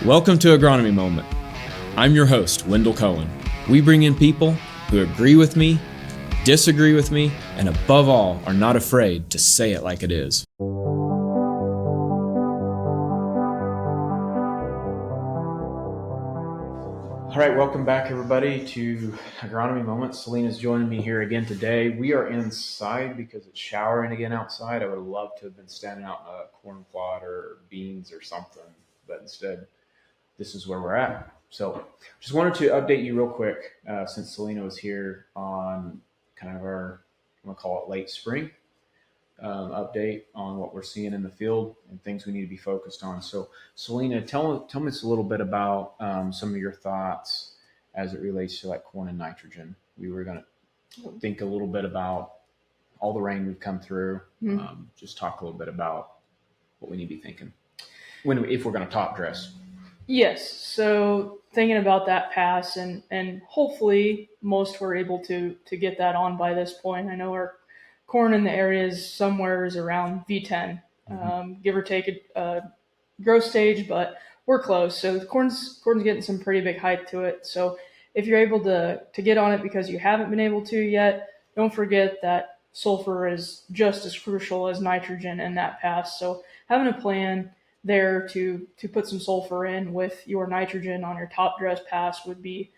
Welcome to Agronomy Moment. I'm your host, Wendell Cohen. We bring in people who agree with me, disagree with me, and above all, are not afraid to say it like it is. All right, welcome back, everybody, to Agronomy Moment. Celena's joining me here again today. We are inside because it's showering again outside. I would have loved to have been standing out in a corn plot or beans or something, but instead, this is where we're at. So just wanted to update you real quick since Celena was here on kind of our, I'm going to call it late spring update on what we're seeing in the field and things we need to be focused on. So Celena, tell me a little bit about some of your thoughts as it relates to like corn and nitrogen. We were going to think a little bit about all the rain we've come through. Just talk a little bit about what we need to be thinking if we're going to top dress. Yes. So thinking about that pass and hopefully most were able to get that on by this point. I know our corn in the area is somewhere around V10, give or take a growth stage, but we're close. So the corn's getting some pretty big height to it. So if you're able to get on it because you haven't been able to yet, don't forget that sulfur is just as crucial as nitrogen in that pass. So having a plan there to put some sulfur in with your nitrogen on your top dress pass would be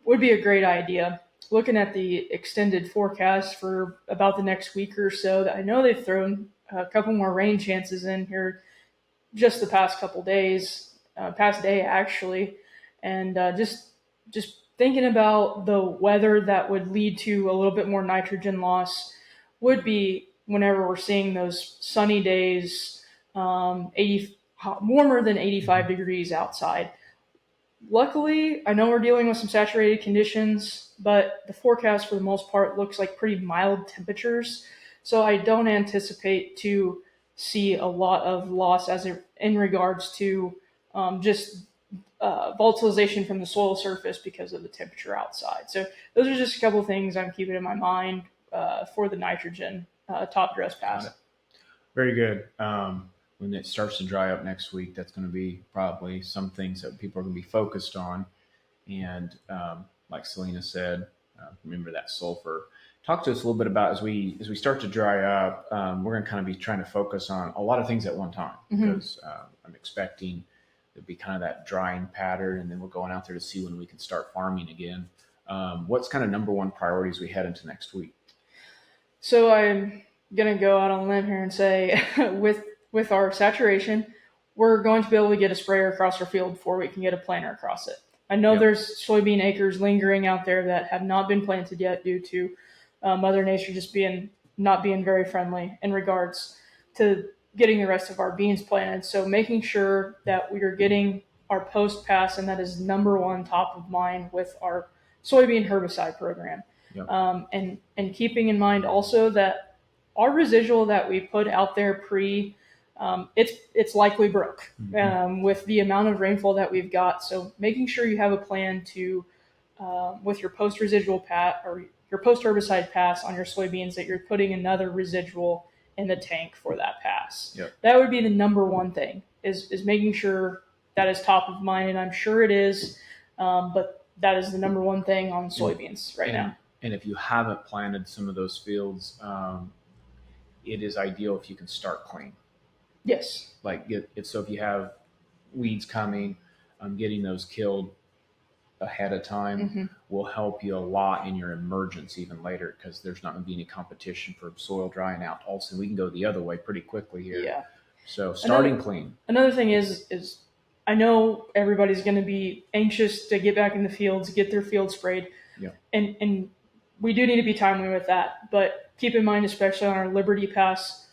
a great idea. Looking at the extended forecast for about the next week or so, I know they've thrown a couple more rain chances in here just the past couple days, past day actually, and just thinking about the weather that would lead to a little bit more nitrogen loss would be whenever we're seeing those sunny days, warmer than 85 degrees outside. Luckily, I know we're dealing with some saturated conditions, but the forecast for the most part looks like pretty mild temperatures. So I don't anticipate to see a lot of loss in regards to volatilization from the soil surface because of the temperature outside. So those are just a couple of things I'm keeping in my mind for the nitrogen top dress pass. Very good. When it starts to dry up next week, that's going to be probably some things that people are going to be focused on. And like Celena said, remember that sulfur. Talk to us a little bit about as we start to dry up, we're going to kind of be trying to focus on a lot of things at one time because I'm expecting there'll be kind of that drying pattern, and then we're going out there to see when we can start farming again. What's kind of number one priority as we head into next week? So I'm going to go out on a limb here and say with our saturation, we're going to be able to get a sprayer across our field before we can get a planter across it. I know there's soybean acres lingering out there that have not been planted yet due to Mother Nature just not being very friendly in regards to getting the rest of our beans planted. So making sure that we are getting our post pass, and that is number one top of mind with our soybean herbicide program. Yep. And keeping in mind also that our residual that we put out there it's likely broke with the amount of rainfall that we've got. So making sure you have a plan to with your post residual or your post herbicide pass on your soybeans that you're putting another residual in the tank for that pass. Yep. That would be the number one thing is making sure that is top of mind, and I'm sure it is, but that is the number one thing on soybeans right now. And if you haven't planted some of those fields, it is ideal if you can start clean. Yes. So if you have weeds coming, getting those killed ahead of time will help you a lot in your emergence even later, because there's not going to be any competition for soil drying out. Also, we can go the other way pretty quickly here. Yeah. So starting clean. Another thing is I know everybody's going to be anxious to get back in the fields, get their field sprayed. Yeah. And we do need to be timely with that. But keep in mind, especially on our Liberty Pass,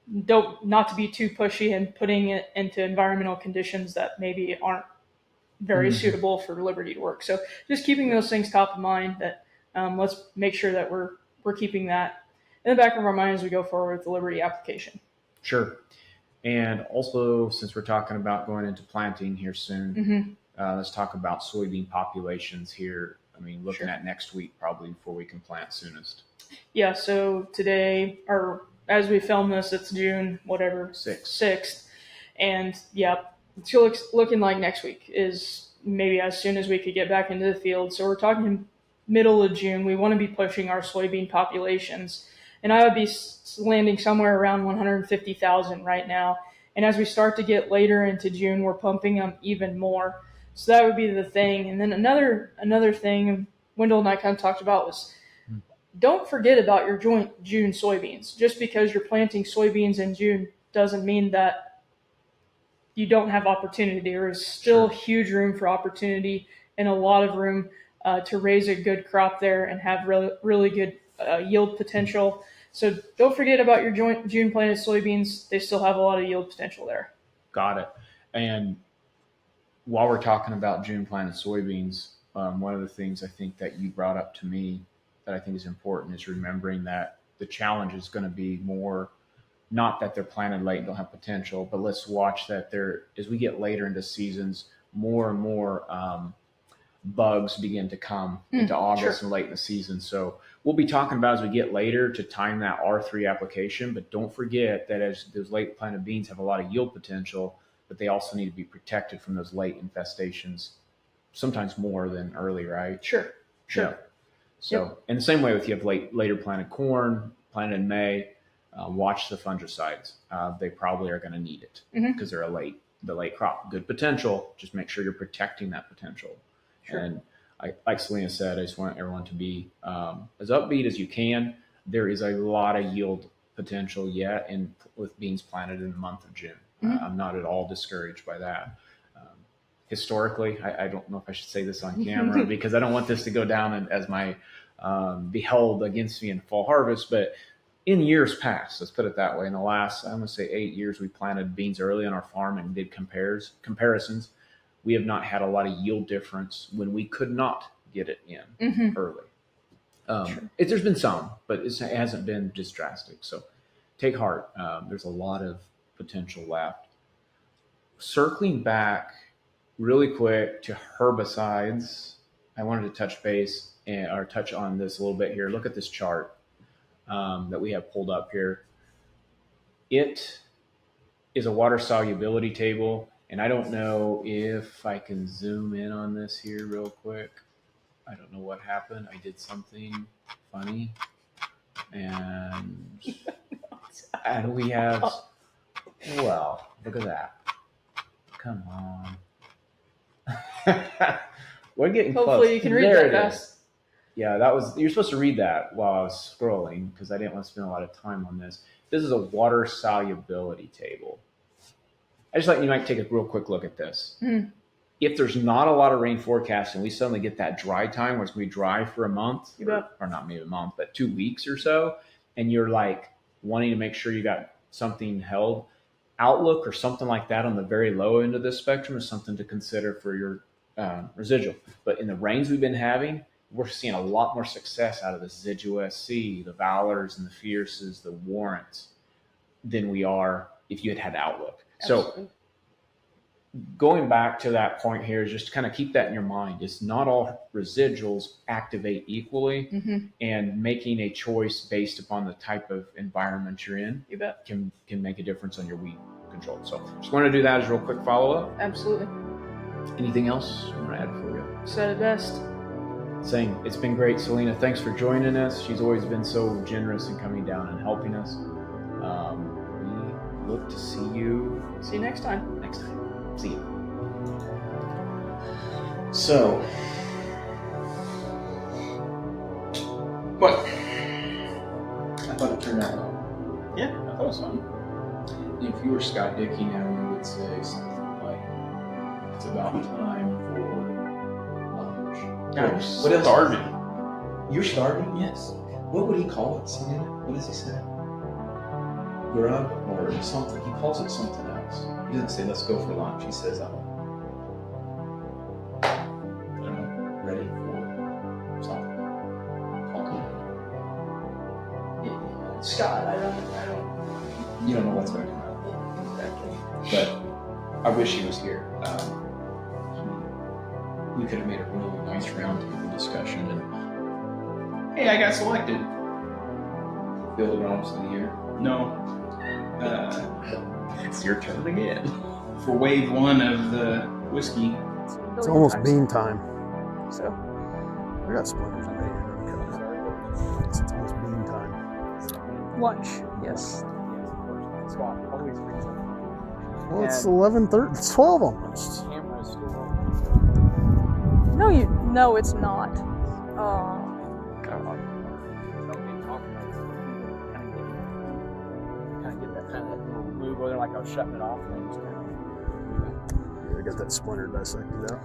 not to be too pushy and putting it into environmental conditions that maybe aren't very suitable for Liberty to work. So just keeping those things top of mind, that let's make sure that we're keeping that in the back of our mind as we go forward with the Liberty application. Sure. And also, since we're talking about going into planting here soon, let's talk about soybean populations here. I mean, looking at next week probably before we can plant soonest. Yeah, so today, or as we film this, it's June, 6th. And it's looking like next week is maybe as soon as we could get back into the field. So we're talking middle of June. We want to be pushing our soybean populations, and I would be landing somewhere around 150,000 right now. And as we start to get later into June, we're pumping them even more. So that would be the thing. And then another thing Wendell and I kind of talked about was don't forget about your June soybeans. Just because you're planting soybeans in June doesn't mean that you don't have opportunity. There is still huge room for opportunity and a lot of room to raise a good crop there and have really good yield potential. So don't forget about your June planted soybeans. They still have a lot of yield potential there. Got it. And while we're talking about June planted soybeans, one of the things I think that you brought up to me that I think is important is remembering that the challenge is going to be more not that they're planted late and don't have potential, but let's watch that as we get later into seasons, more and more bugs begin to come into August and late in the season. So we'll be talking about as we get later to time that R3 application, but don't forget that as those late planted beans have a lot of yield potential, but they also need to be protected from those late infestations, sometimes more than early, right? Sure. Yeah. So in the same way with you have later planted corn, planted in May, watch the fungicides. They probably are going to need it because they're the late crop. Good potential. Just make sure you're protecting that potential. Sure. And like Celena said, I just want everyone to be as upbeat as you can. There is a lot of yield potential yet with beans planted in the month of June. I'm not at all discouraged by that. Historically, I don't know if I should say this on camera because I don't want this to go down as my be held against me in fall harvest, but in years past, let's put it that way, in the last, I'm going to say 8 years, we planted beans early on our farm and did comparisons. We have not had a lot of yield difference when we could not get it in early. There's been some, but it hasn't been just drastic. So take heart. There's a lot of potential left. Circling back really quick to herbicides, I wanted to touch base or touch on this a little bit here. Look at this chart that we have pulled up here. It is a water solubility table, and I don't know if I can zoom in on this here real quick. I don't know what happened. I did something funny, and we have, well, look at that. Come on. We're getting close. Hopefully you can read that fast. Yeah, you're supposed to read that while I was scrolling because I didn't want to spend a lot of time on this. This is a water solubility table. I just thought you might take a real quick look at this. If there's not a lot of rain forecast and we suddenly get that dry time where it's going to be dry for a month, or not maybe a month, but 2 weeks or so, and you're like wanting to make sure you got something held, outlook or something like that on the very low end of this spectrum is something to consider for your residual. But in the rains we've been having, we're seeing a lot more success out of the Zidua SC, the Valors and the Fierces, the Warrants than we are if you had outlook. Absolutely. So going back to that point here is just to kind of keep that in your mind. It's not all residuals activate equally, and making a choice based upon the type of environment you're in can make a difference on your weed control. So just want to do that as a real quick follow-up. Absolutely. Anything else you want to add for you? Said it best. Saying it's been great, Celena. Thanks for joining us. She's always been so generous in coming down and helping us. We look to see you. See you next time. See you. So, what? I thought it turned out well. Yeah, I thought it was fun. If you were Scott Dickey now, you would say something like, "It's about time for lunch." Gosh, what else? starving. You're starving? Yes. What would he call it, Selena? What does he say? Grub or something? He calls it something else. He doesn't say, "Let's go for lunch." He says, I don't know, ready for something. Call it. Scott, I don't. You don't know what's going to come out. Exactly. But I wish he was here. We could have made a really nice roundtable discussion. And hey, I got selected. Field Agronomist of the Year. No. It's your turn again. for wave one of the whiskey. It's almost bean time. So I got splinters in there. It's almost bean time. Lunch, yes. Well, it's 11:30. It's 12 almost. No, it's not. Like I was shutting it off and then just Yeah, I got that splinter dissected out.